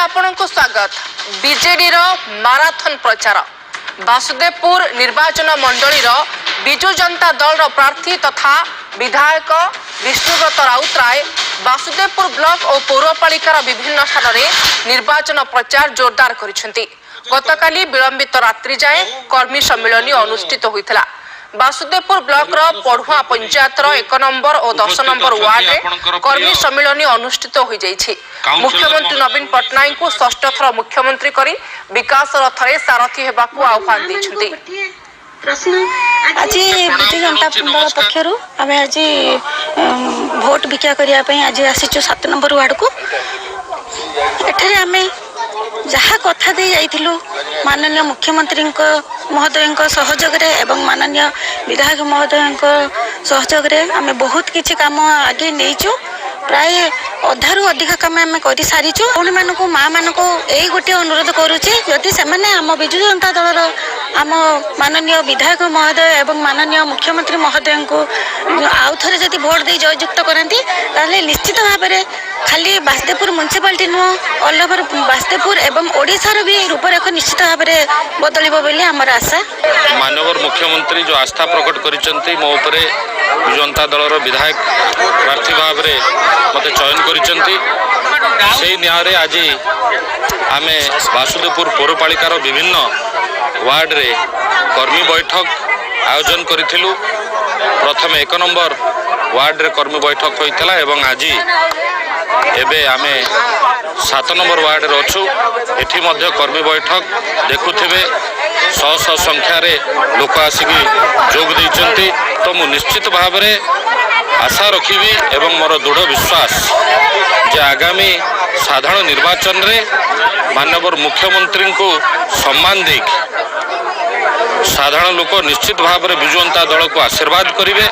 आपनको स्वागत। BJD marathon प्रचार वासुदेवपुर निर्वाचन मंडली विजु जनता दल प्रार्थी तथा विधायक विष्णुव्रत राउतराय वासुदेवपुर ब्लॉक और पौरपालिकार विभिन्न स्थान में निर्वाचन प्रचार जोरदार करिसेंती। गतकाली विलंबित रात्रि जाए कर्मी सम्मेलन अनुष्ठित होइतला। वासुदेवपुर ब्लॉक पढ़ुआ पंचायत 1 नंबर और 10 नंबर वार्ड में कर्मी सम्मेलन अनुष्ठित हो जाइछि। मुख्यमंत्री नवीन पट्टनायक को षष्ठ थर मुख्यमंत्री करी विकास रथरे सारथी हेबाकू आह्वान दैछन्ति। आज विजु जनता दल पक्षर आम आज भोट भिक्षा करने आज आसीचु 7 नंबर वार्ड को। एठारे आम जहाँ कथा दे जाइथिलु माननीय मुख्यमंत्री महोदय सहयोग एवं माननीय विधायक महोदय सहयोग आम बहुत किछि काम आगे नहींचु। प्राय अधारू अधिक कम आम कर सारीचु। भौणी मानक माँ मानक यही गोटे अनुरोध करुचे जदि से आम विजु जनता दल आम माननीय विधायक महोदय एवं माननीय मुख्यमंत्री महोदय को आउ थे जदि भोट दे जययुक्त करती ताले निश्चित भाव में खाली वासुदेवपुर म्युनिसिपालिटी नुह ऑल ओवर वासुदेवपुर एवं ओडिशार भी रूपरेख निश्चित भाव में बदलिब बोली आमर आशा। माननीय मुख्यमंत्री जो आस्था प्रकट करिसेंती मो उपरे विजु जनता दलर विधायक प्रार्थी भाव में मते चयन करिसेंती। सेही न्याय आज आम वासुदेवपुर पौरपालिकार विभिन्न वार्ड रे कर्मी बैठक आयोजन करिथिलु। प्रथम 1 नंबर वार्ड रे कर्मी बैठक होइतला एवं आज एबे आमे 7 नंबर वार्ड रे अछु। एठी मध्य कर्मी बैठक देखुथिबे 100 संख्या रे लोक आसिकी जोग दैचंती। तो मु निश्चित भाव रे आशा रखिबी एवं मोर दृढ़ विश्वास जे आगामी साधारण निर्वाचन रे माननीय मुख्यमंत्री को सम्मान दे साधारण लोक निश्चित भाव में विजु जनता दल को आशीर्वाद करेंगे।